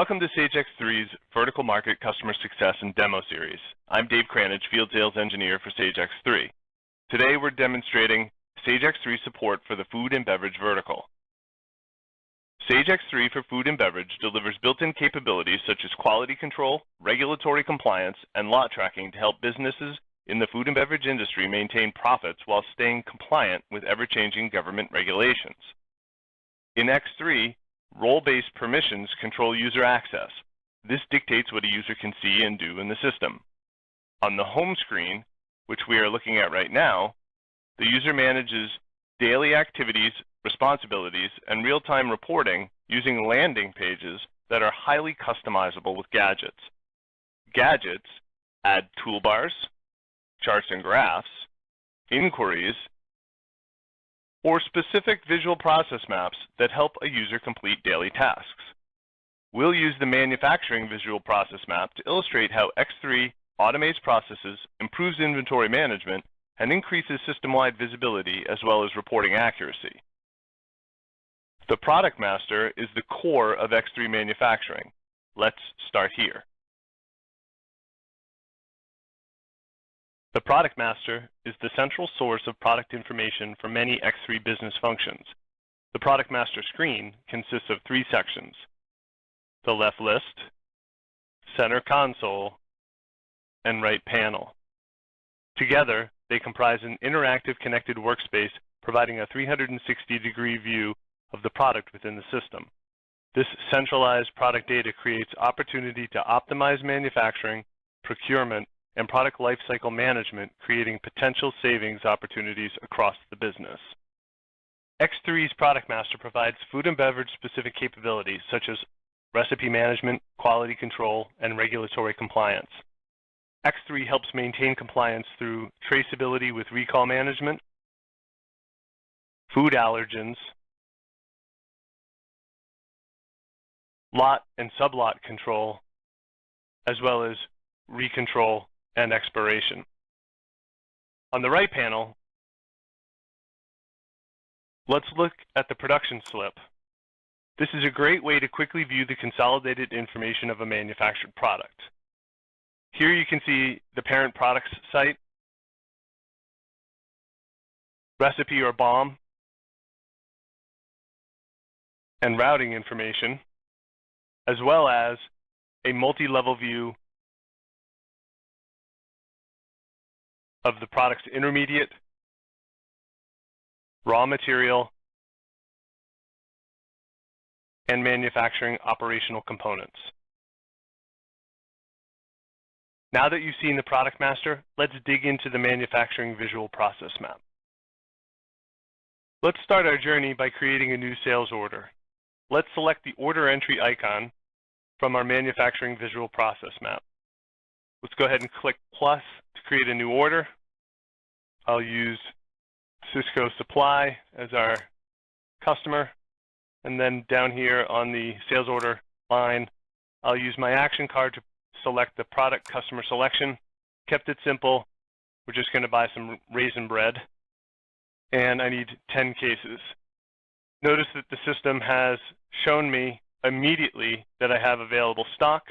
Welcome to Sage X3's Vertical Market Customer Success and Demo Series. I'm Dave Cranage, Field Sales Engineer for Sage X3. Today we're demonstrating Sage X3 support for the food and beverage vertical. Sage X3 for food and beverage delivers built-in capabilities such as quality control, regulatory compliance, and lot tracking to help businesses in the food and beverage industry maintain profits while staying compliant with ever-changing government regulations. In X3, role-based permissions control user access. This dictates what a user can see and do in the system. On the home screen, which we are looking at right now, the user manages daily activities, responsibilities, and real-time reporting using landing pages that are highly customizable with gadgets. Gadgets add toolbars, charts and graphs, inquiries, or specific visual process maps that help a user complete daily tasks. We'll use the manufacturing visual process map to illustrate how X3 automates processes, improves inventory management, and increases system-wide visibility as well as reporting accuracy. The product master is the core of X3 manufacturing. Let's start here. The product master is the central source of product information for many X3 business functions. The product master screen consists of three sections: the left list, center console, and right panel. Together, they comprise an interactive connected workspace providing a 360-degree view of the product within the system. This centralized product data creates opportunity to optimize manufacturing, procurement, and product lifecycle management, creating potential savings opportunities across the business. X3's product master provides food and beverage specific capabilities such as recipe management, quality control, and regulatory compliance. X3 helps maintain compliance through traceability with recall management, food allergens, lot and sublot control, as well as recontrol and expiration. On the right panel, let's look at the production slip. This is a great way to quickly view the consolidated information of a manufactured product. Here you can see the parent product's site, recipe or BOM, and routing information, as well as a multi-level view of the product's intermediate, raw material, and manufacturing operational components. Now that you've seen the product master, let's dig into the manufacturing visual process map. Let's start our journey by creating a new sales order. Let's select the order entry icon from our manufacturing visual process map. Let's go ahead and click plus to create a new order. I'll use Cisco Supply as our customer. And then down here on the sales order line, I'll use my action card to select the product customer selection. Kept it simple. We're just going to buy some raisin bread. And I need 10 cases. Notice that the system has shown me immediately that I have available stock.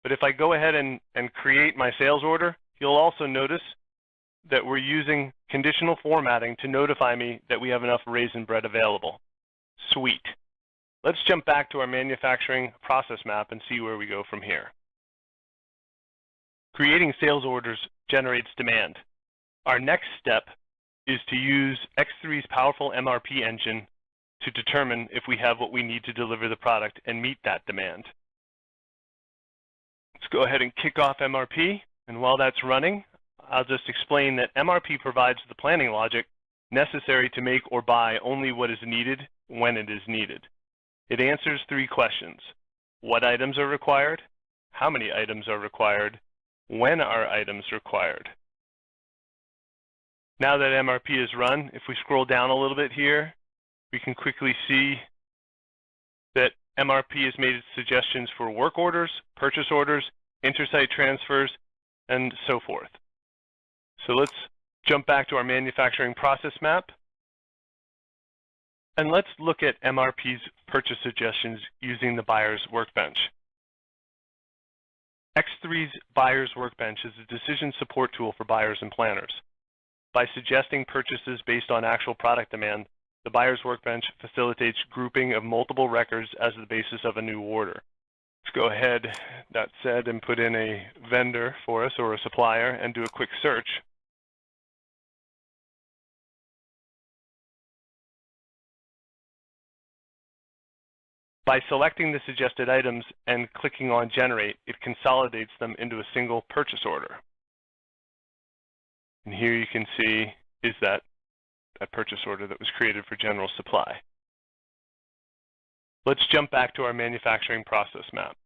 But if I go ahead and create my sales order, you'll also notice that we're using conditional formatting to notify me that we have enough raisin bread available. Sweet. Let's jump back to our manufacturing process map and see where we go from here. Creating sales orders generates demand. Our next step is to use X3's powerful MRP engine to determine if we have what we need to deliver the product and meet that demand. Let's go ahead and kick off MRP, and while that's running, I'll just explain that MRP provides the planning logic necessary to make or buy only what is needed when it is needed. It answers three questions: what items are required, how many items are required, when are items required. Now that MRP is run, if we scroll down a little bit here, we can quickly see that MRP has made suggestions for work orders, purchase orders, intersite transfers, and so forth. So let's jump back to our manufacturing process map. And let's look at MRP's purchase suggestions using the buyer's workbench. X3's Buyer's Workbench is a decision support tool for buyers and planners. By suggesting purchases based on actual product demand, the Buyer's Workbench facilitates grouping of multiple records as the basis of a new order. Let's go ahead, that said, and put in a vendor for us or a supplier and do a quick search. By selecting the suggested items and clicking on Generate, it consolidates them into a single purchase order. And here you can see is that purchase order that was created for general supply. Let's jump back to our manufacturing process map.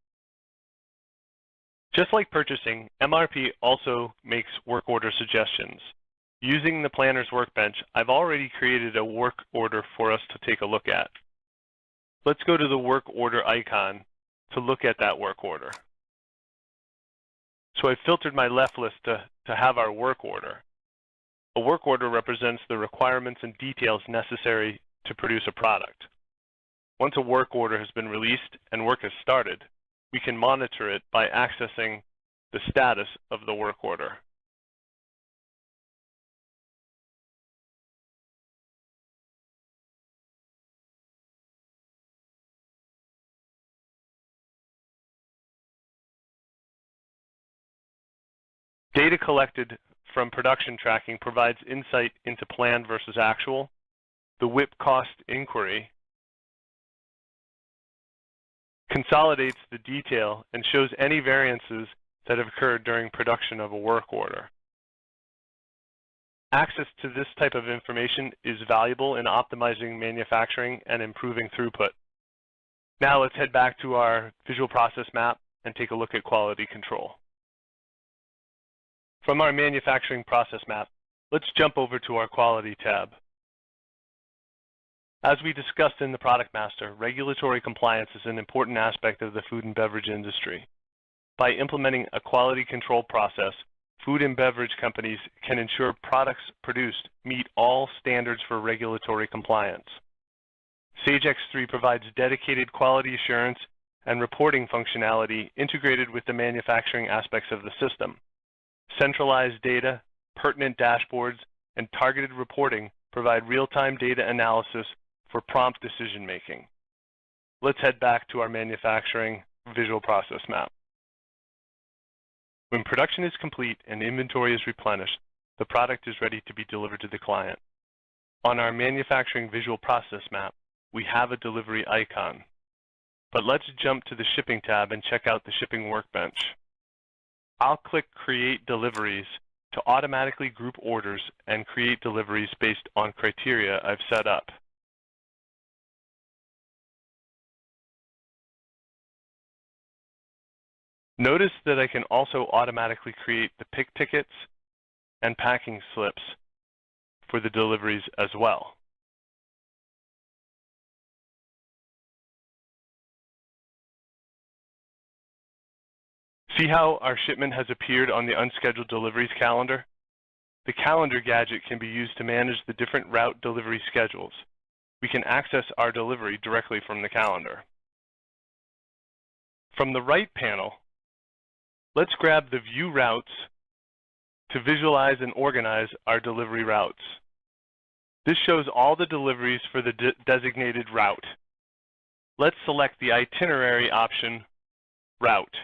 Just like purchasing, MRP also makes work order suggestions. Using the Planner's Workbench, I've already created a work order for us to take a look at. Let's go to the work order icon to look at that work order. So I've filtered my left list to have our work order. A work order represents the requirements and details necessary to produce a product. Once a work order has been released and work has started, we can monitor it by accessing the status of the work order. Data collected from production tracking provides insight into planned versus actual, the WIP cost inquiry, consolidates the detail, and shows any variances that have occurred during production of a work order. Access to this type of information is valuable in optimizing manufacturing and improving throughput. Now let's head back to our visual process map and take a look at quality control. From our manufacturing process map, let's jump over to our quality tab. As we discussed in the Product Master, regulatory compliance is an important aspect of the food and beverage industry. By implementing a quality control process, food and beverage companies can ensure products produced meet all standards for regulatory compliance. Sage X3 provides dedicated quality assurance and reporting functionality integrated with the manufacturing aspects of the system. Centralized data, pertinent dashboards, and targeted reporting provide real-time data analysis for prompt decision-making. Let's head back to our manufacturing visual process map. When production is complete and inventory is replenished, the product is ready to be delivered to the client. On our manufacturing visual process map, we have a delivery icon. But let's jump to the Shipping tab and check out the Shipping Workbench. I'll click Create Deliveries to automatically group orders and create deliveries based on criteria I've set up. Notice that I can also automatically create the pick tickets and packing slips for the deliveries as well. See how our shipment has appeared on the unscheduled deliveries calendar? The calendar gadget can be used to manage the different route delivery schedules. We can access our delivery directly from the calendar. From the right panel, let's grab the View Routes to visualize and organize our delivery routes. This shows all the deliveries for the designated route. Let's select the itinerary option, Route.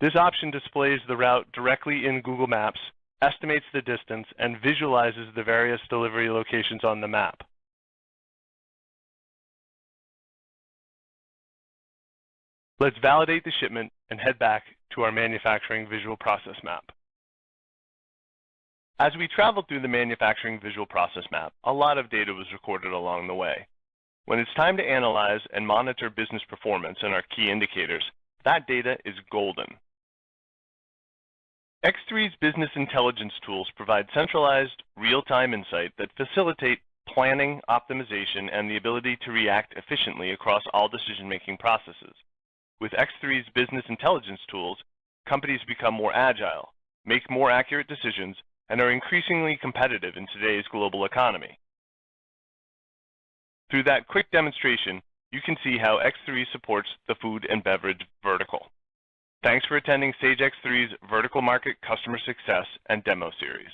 This option displays the route directly in Google Maps, estimates the distance, and visualizes the various delivery locations on the map. Let's validate the shipment and head back to our manufacturing visual process map. As we traveled through the manufacturing visual process map, a lot of data was recorded along the way. When it's time to analyze and monitor business performance and our key indicators, that data is golden. X3's business intelligence tools provide centralized, real-time insight that facilitate planning, optimization, and the ability to react efficiently across all decision-making processes. With X3's business intelligence tools, companies become more agile, make more accurate decisions, and are increasingly competitive in today's global economy. Through that quick demonstration, you can see how X3 supports the food and beverage vertical. Thanks for attending Sage X3's Vertical Market Customer Success and Demo Series.